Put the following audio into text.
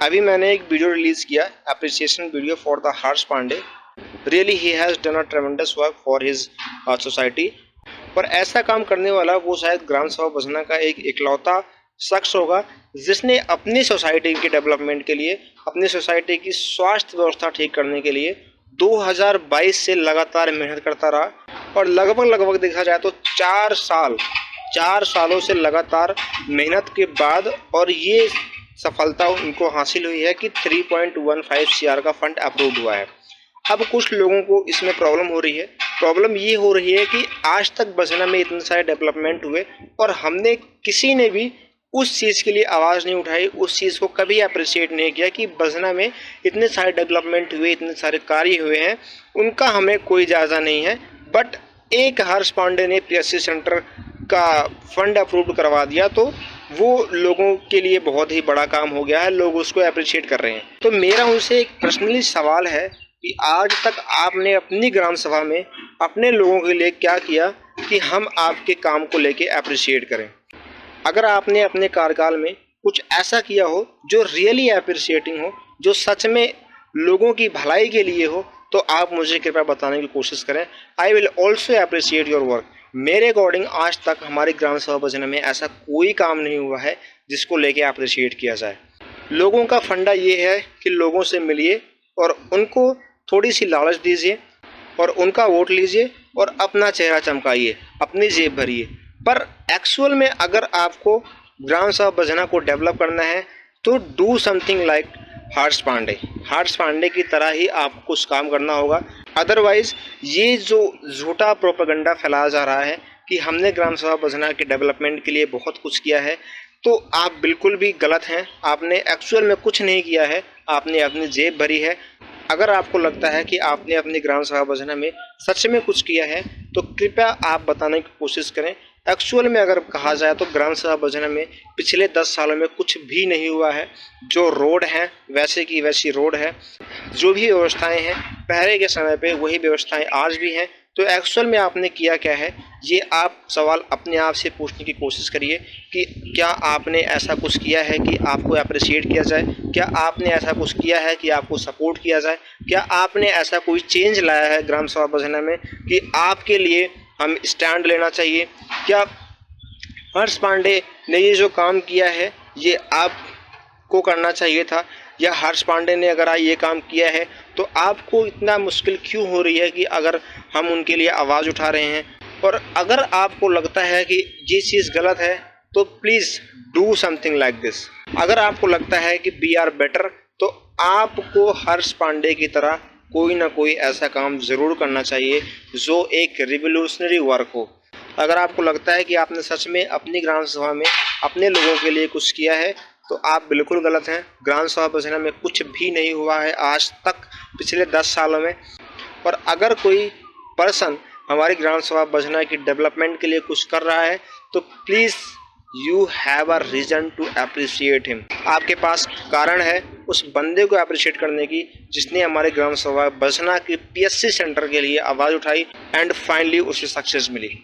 अभी मैंने एक वीडियो रिलीज किया, appreciation video for the Harsh Pandey. Really he has done a tremendous work for his society. और ऐसा काम करने वाला वो शायद ग्राम सभा बसना का एक इकलौता शख्स होगा जिसने अपनी सोसाइटी के डेवलपमेंट के लिए, अपनी सोसाइटी की स्वास्थ्य व्यवस्था ठीक करने के लिए 2022 से लगातार मेहनत करता रहा। और लगभग देखा जाए तो 4 सालों से लगातार मेहनत के बाद और ये सफलता उनको हासिल हुई है कि 3.15 CR का फंड अप्रूव हुआ है। अब कुछ लोगों को इसमें प्रॉब्लम हो रही है। प्रॉब्लम ये हो रही है कि आज तक बसना में इतने सारे डेवलपमेंट हुए और हमने किसी ने भी उस चीज़ के लिए आवाज़ नहीं उठाई, उस चीज़ को कभी अप्रिशिएट नहीं किया कि बसना में इतने सारे डेवलपमेंट हुए, इतने सारे कार्य हुए हैं, उनका हमें कोई जायज़ा नहीं है। बट एक हर्ष पांडे ने PSC सेंटर का फंड अप्रूव करवा दिया तो वो लोगों के लिए बहुत ही बड़ा काम हो गया है, लोग उसको अप्रिशिएट कर रहे हैं। तो मेरा उनसे एक पर्सनली सवाल है कि आज तक आपने अपनी ग्राम सभा में अपने लोगों के लिए क्या किया कि हम आपके काम को लेके अप्रिशिएट करें। अगर आपने अपने कार्यकाल में कुछ ऐसा किया हो जो रियली अप्रिशिएटिंग हो, जो सच में लोगों की भलाई के लिए हो, तो आप मुझे कृपया बताने की कोशिश करें। I will also appreciate your work. मेरे अकॉर्डिंग आज तक हमारी ग्राम सभा बसना में ऐसा कोई काम नहीं हुआ है जिसको लेके अप्रिशिएट किया जाए। लोगों का फंडा ये है कि लोगों से मिलिए और उनको थोड़ी सी लालच दीजिए और उनका वोट लीजिए और अपना चेहरा चमकाइए, अपनी जेब भरिए। पर एक्चुअल में अगर आपको ग्राम सभा बसना को डेवलप करना है तो डू समथिंग लाइक हर्ष पांडे की तरह ही आपको कुछ काम करना होगा। अदरवाइज ये जो झूठा प्रोपेगेंडा फैलाया जा रहा है कि हमने ग्राम सभा बसना के डेवलपमेंट के लिए बहुत कुछ किया है, तो आप बिल्कुल भी गलत हैं। आपने एक्चुअल में कुछ नहीं किया है, आपने अपनी जेब भरी है। अगर आपको लगता है कि आपने अपनी ग्राम सभा बसना में सच में कुछ किया है तो कृपया आप बताने की कोशिश करें। एक्चुअल में अगर कहा जाए तो ग्राम सभा बसना में पिछले 10 सालों में कुछ भी नहीं हुआ है। जो रोड हैं वैसे की वैसी रोड है, जो भी व्यवस्थाएं हैं पहले के समय पे वही व्यवस्थाएं आज भी हैं। तो एक्चुअल में आपने किया क्या है, ये आप सवाल अपने आप से पूछने की कोशिश करिए कि क्या आपने ऐसा कुछ किया है कि आपको अप्रिशिएट किया जाए, क्या आपने ऐसा कुछ किया है कि आपको सपोर्ट किया जाए, क्या आपने ऐसा कोई चेंज लाया है ग्राम सभा बसना में कि आपके लिए हम स्टैंड लेना चाहिए। क्या हर्ष पांडे ने ये जो काम किया है ये आपको करना चाहिए था, या हर्ष पांडे ने अगर ये काम किया है तो आपको इतना मुश्किल क्यों हो रही है कि अगर हम उनके लिए आवाज़ उठा रहे हैं। और अगर आपको लगता है कि ये चीज़ गलत है तो please do something like this. अगर आपको लगता है कि वी आर बेटर तो आपको हर्ष पांडे की तरह कोई ना कोई ऐसा काम ज़रूर करना चाहिए जो एक रिवोल्यूशनरी वर्क हो। अगर आपको लगता है कि आपने सच में अपनी ग्राम सभा में अपने लोगों के लिए कुछ किया है तो आप बिल्कुल गलत हैं। ग्राम सभा बसना में कुछ भी नहीं हुआ है आज तक पिछले 10 सालों में। और अगर कोई पर्सन हमारी ग्राम सभा बसना की डेवलपमेंट के लिए कुछ कर रहा है तो please you have a reason to appreciate him. आपके पास कारण है उस बंदे को अप्रिशिएट करने की जिसने हमारे ग्राम सभा बसना की PSC सेंटर के लिए आवाज़ उठाई एंड फाइनली उसे सक्सेस मिली।